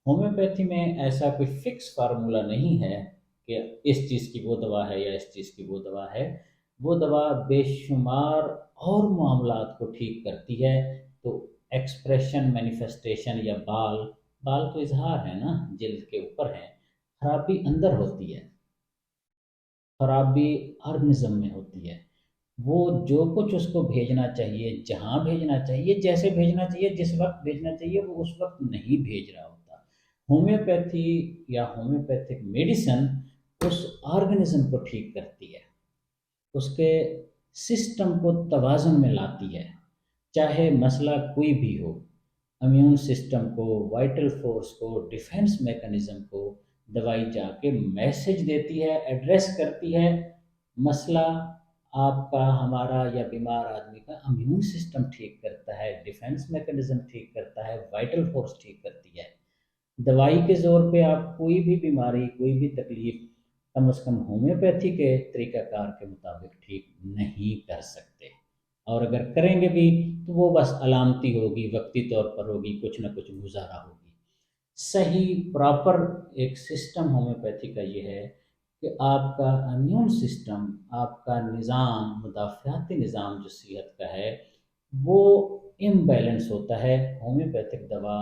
Homeopathy میں ایسا کوئی فکس فارمولا نہیں ہے کہ اس چیز کی وہ دوا ہے یا اس چیز کی وہ دوا ہے۔ وہ دوا بے شمار اور معاملات کو ٹھیک کرتی ہے۔ تو ایکسپریشن، مینیفیسٹیشن یا بال، بال تو اظہار ہے نا، جلد کے اوپر ہے، خرابی اندر ہوتی ہے، خرابی آرگنزم میں ہوتی ہے۔ وہ جو کچھ اس کو بھیجنا چاہیے، جہاں بھیجنا چاہیے، جیسے بھیجنا چاہیے، جس وقت بھیجنا چاہیے، وہ اس وقت نہیں بھیج رہا ہوتا۔ ہومیوپیتھی یا ہومیوپیتھک میڈیسن اس آرگنزم کو ٹھیک کرتی ہے، اس کے سسٹم کو توازن میں لاتی ہے، چاہے مسئلہ کوئی بھی ہو، امیون سسٹم کو، وائٹل فورس کو، ڈیفنس میکنزم کو دوائی جا کے میسج دیتی ہے، ایڈریس کرتی ہے۔ مسئلہ آپ کا، ہمارا یا بیمار آدمی کا امیون سسٹم ٹھیک کرتا ہے، ڈیفنس میکنزم ٹھیک کرتا ہے، وائٹل فورس ٹھیک کرتی ہے۔ دوائی کے زور پہ آپ کوئی بھی بیماری، کوئی بھی تکلیف کم از کم ہومیوپیتھی کے طریقہ کار کے مطابق ٹھیک نہیں کر سکتے، اور اگر کریں گے بھی تو وہ بس علامتی ہوگی، وقتی طور پر ہوگی، کچھ نہ کچھ گزارا ہوگی۔ صحیح پراپر ایک سسٹم ہومیوپیتھی کا یہ ہے کہ آپ کا امیون سسٹم، آپ کا نظام، مدافعاتی نظام جو صحت کا ہے، وہ امبیلنس ہوتا ہے۔ ہومیوپیتھک دوا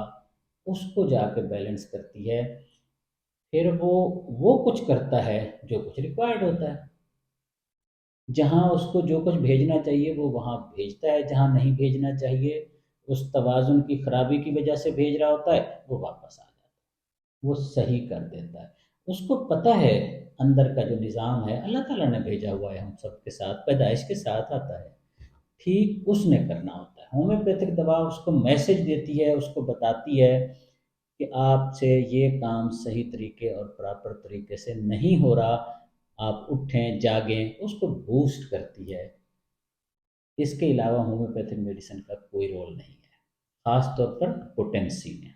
اس کو جا کے بیلنس کرتی ہے، پھر وہ کچھ کرتا ہے جو کچھ ریکوائرڈ ہوتا ہے۔ جہاں اس کو جو کچھ بھیجنا چاہیے وہ وہاں بھیجتا ہے، جہاں نہیں بھیجنا چاہیے، اس توازن کی خرابی کی وجہ سے بھیج رہا ہوتا ہے، وہ واپس آ جاتا ہے، وہ صحیح کر دیتا ہے۔ اس کو پتہ ہے اندر کا جو نظام ہے اللہ تعالیٰ نے بھیجا ہوا ہے، ہم سب کے ساتھ پیدائش کے ساتھ آتا ہے، ٹھیک اس نے کرنا ہوتا ہے۔ ہومیوپیتھک دوا اس کو میسج دیتی ہے، اس کو بتاتی ہے کہ آپ سے یہ کام صحیح طریقے اور پراپر طریقے سے نہیں ہو رہا، آپ اٹھیں، جاگیں، اس کو بوسٹ کرتی ہے۔ اس کے علاوہ ہومیوپیتھک میڈیسن کا کوئی رول نہیں ہے، خاص طور پر پوٹینسی میں۔